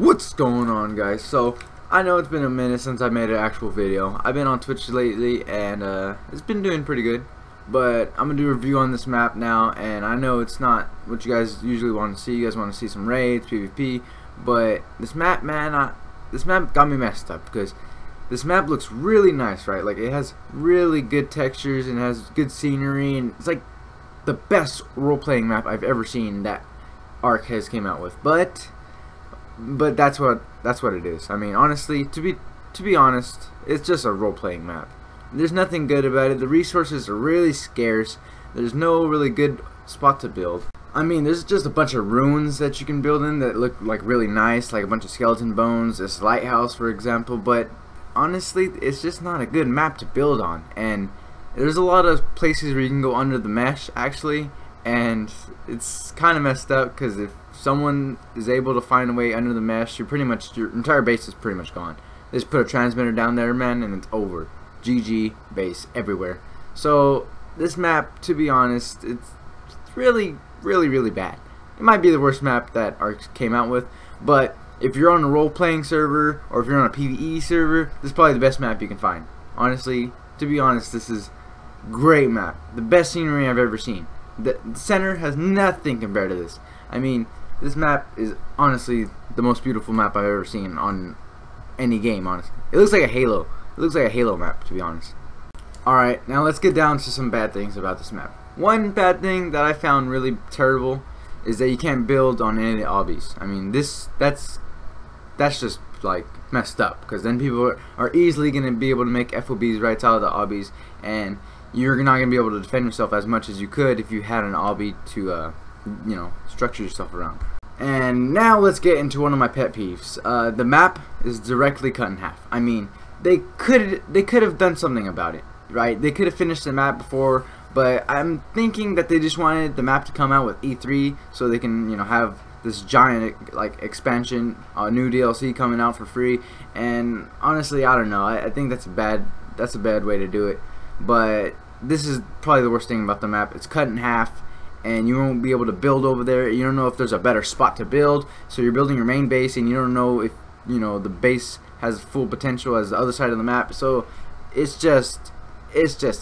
What's going on, guys? So I know it's been a minute since I made an actual video. I've been on Twitch lately and it's been doing pretty good, but I'm gonna do a review on this map now. And I know it's not what you guys usually want to see. You guys want to see some raids, PvP, but this map, man, this map got me messed up because this map looks really nice, right? Like, it has really good textures and has good scenery, and it's like the best role-playing map I've ever seen that Ark has came out with. But that's what it is. I mean, honestly, to be honest, it's just a role-playing map. There's nothing good about it. The resources are really scarce. There's no really good spot to build. I mean, there's just a bunch of ruins that you can build in that look like really nice, like a bunch of skeleton bones, this lighthouse, for example. But honestly, it's just not a good map to build on. And there's a lot of places where you can go under the mesh, actually, and it's kind of messed up because if someone is able to find a way under the mesh, your entire base is pretty much gone. They just put a transmitter down there, man, and it's over. GG base everywhere. So this map, to be honest, it's really bad. It might be the worst map that Ark came out with, but if you're on a role-playing server or if you're on a PvE server, this is probably the best map you can find. Honestly, to be honest, this is great map. The best scenery I've ever seen. The center has nothing compared to this. I mean, this map is honestly the most beautiful map I've ever seen on any game, honestly. It looks like a Halo. It looks like a Halo map, to be honest. Alright, now let's get down to some bad things about this map. One bad thing that I found really terrible is that you can't build on any of the obbies. I mean, that's just like messed up, because then people are easily going to be able to make FOBs right out of the obbies, and you're not going to be able to defend yourself as much as you could if you had an obby to you know, structure yourself around. And now let's get into one of my pet peeves. The map is directly cut in half. I mean, they could have done something about it, right? They could have finished the map before, but I'm thinking that they just wanted the map to come out with E3 so they can, you know, have this giant like expansion, new DLC coming out for free. And honestly, I don't know. I think that's a bad way to do it. But this is probably the worst thing about the map. It's cut in half, and you won't be able to build over there. You don't know if there's a better spot to build, so you're building your main base and you don't know if, you know, the base has full potential as the other side of the map. So it's just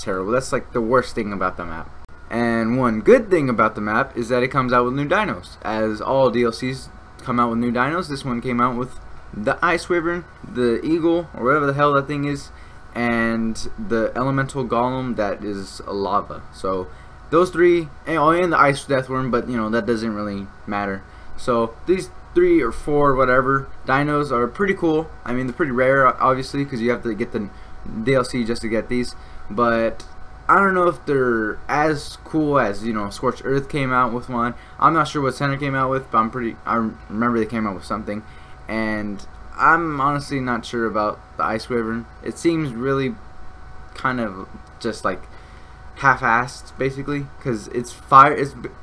terrible. That's like the worst thing about the map. And one good thing about the map is that it comes out with new dinos. As all DLCs come out with new dinos, this one came out with the Ice Wyvern, the Eagle, or whatever the hell that thing is, and the Elemental Golem that is a lava. So those three, and the Ice Deathworm, but you know, that doesn't really matter. So these 3 or 4 whatever dinos are pretty cool. I mean, they're pretty rare, obviously, because you have to get the DLC just to get these. But I don't know if they're as cool as, you know, Scorched Earth came out with one. I'm not sure what Center came out with, but I remember they came out with something. And I'm honestly not sure about the Ice Wyvern. It seems really kind of just like half-assed, basically, because it's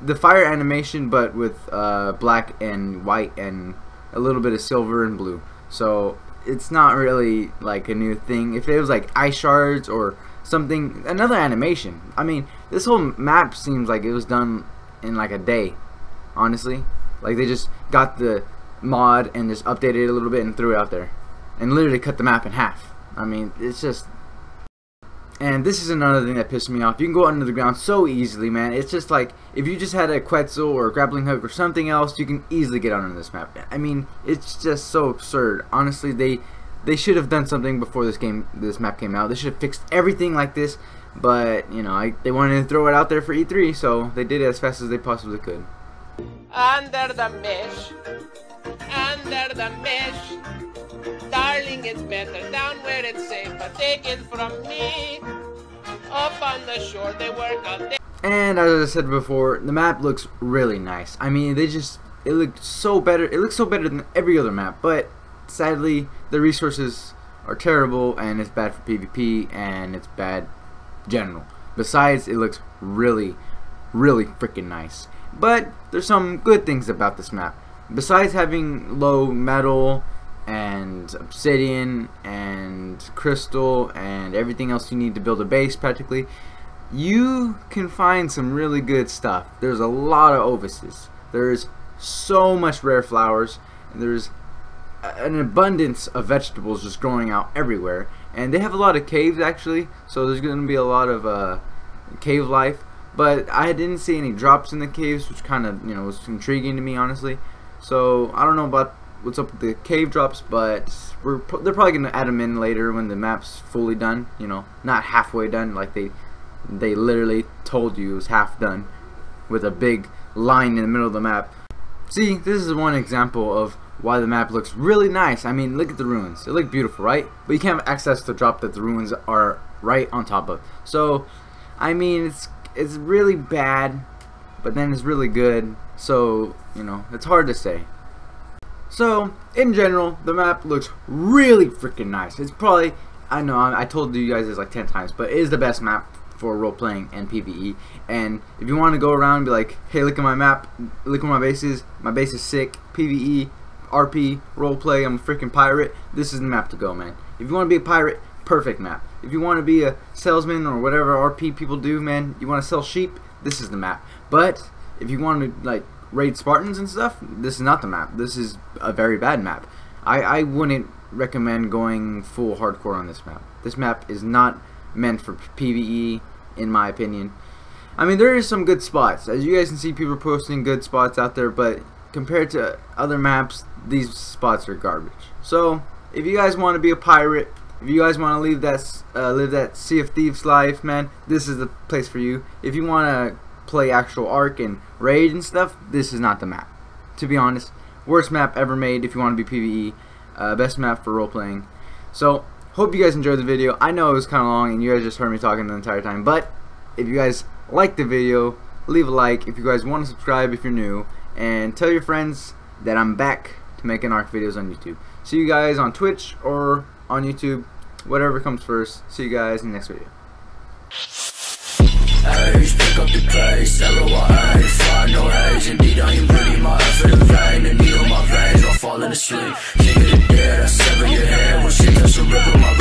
the fire animation, but with black and white and a little bit of silver and blue. So it's not really like a new thing. If it was like ice shards or something, another animation. I mean, this whole map seems like it was done in like a day, honestly. Like, they just got the mod and just updated it a little bit and threw it out there and literally cut the map in half. I mean, it's just... And this is another thing that pissed me off. You can go under the ground so easily, man. It's just like, if you just had a Quetzal or a grappling hook or something else, you can easily get under this map. I mean, it's just so absurd. Honestly, they should have done something before this map came out. They should have fixed everything like this. But, you know, they wanted to throw it out there for E3, so they did it as fast as they possibly could. Under the mesh, under the mesh. Darling, it's better down where it's safe, but take it from me. Up on the shore, they work all day. And as I said before, the map looks really nice. I mean, it looks so better. It looks so better than every other map, but sadly, the resources are terrible, and it's bad for PvP, and it's bad general. Besides, it looks really freaking nice. But there's some good things about this map. Besides having low metal and obsidian and crystal and everything else you need to build a base, practically, you can find some really good stuff. There's a lot of ovises. There's so much rare flowers, and there's an abundance of vegetables just growing out everywhere, and they have a lot of caves actually, so there's going to be a lot of cave life. But I didn't see any drops in the caves, which kind of, you know, was intriguing to me, honestly. So I don't know about what's up with the cave drops, but they're probably gonna add them in later when the map's fully done. You know, not halfway done, like they literally told you it was half done, with a big line in the middle of the map. See, this is one example of why the map looks really nice. I mean, look at the ruins. They look beautiful, right? But you can't have access to the drop that the ruins are right on top of. So, I mean, it's really bad, but then it's really good. So, you know, it's hard to say. So, in general, the map looks really freaking nice. It's probably, I know, I told you guys this like 10 times, but it is the best map for role-playing and PvE. And if you want to go around and be like, hey, look at my map, look at my base is sick, PvE, RP, roleplay, I'm a freaking pirate, this is the map to go, man. If you want to be a pirate, perfect map. If you want to be a salesman or whatever RP people do, man, you want to sell sheep, this is the map. But if you want to, like, raid Spartans and stuff, this is not the map. This is a very bad map. I wouldn't recommend going full hardcore on this map. This map is not meant for PvE, in my opinion. I mean, there is some good spots. As you guys can see, people are posting good spots out there, but compared to other maps, these spots are garbage. So, if you guys want to be a pirate, if you guys want to live that Sea of Thieves life, man, this is the place for you. If you want to play actual Ark and raid and stuff, this is not the map. To be honest, worst map ever made if you want to be PvE, best map for role playing. So hope you guys enjoyed the video. I know it was kind of long and you guys just heard me talking the entire time, but if you guys liked the video, leave a like. If you guys want to subscribe if you're new, and tell your friends that I'm back to making Ark videos on YouTube. See you guys on Twitch or on YouTube, whatever comes first. See you guys in the next video. Age, pick up the pace, LOI, fly no haze. Indeed, I am breathing my effort in vain. The needle on my veins, I'm falling asleep. King of the dead, I sever your head. When shit touch the river, my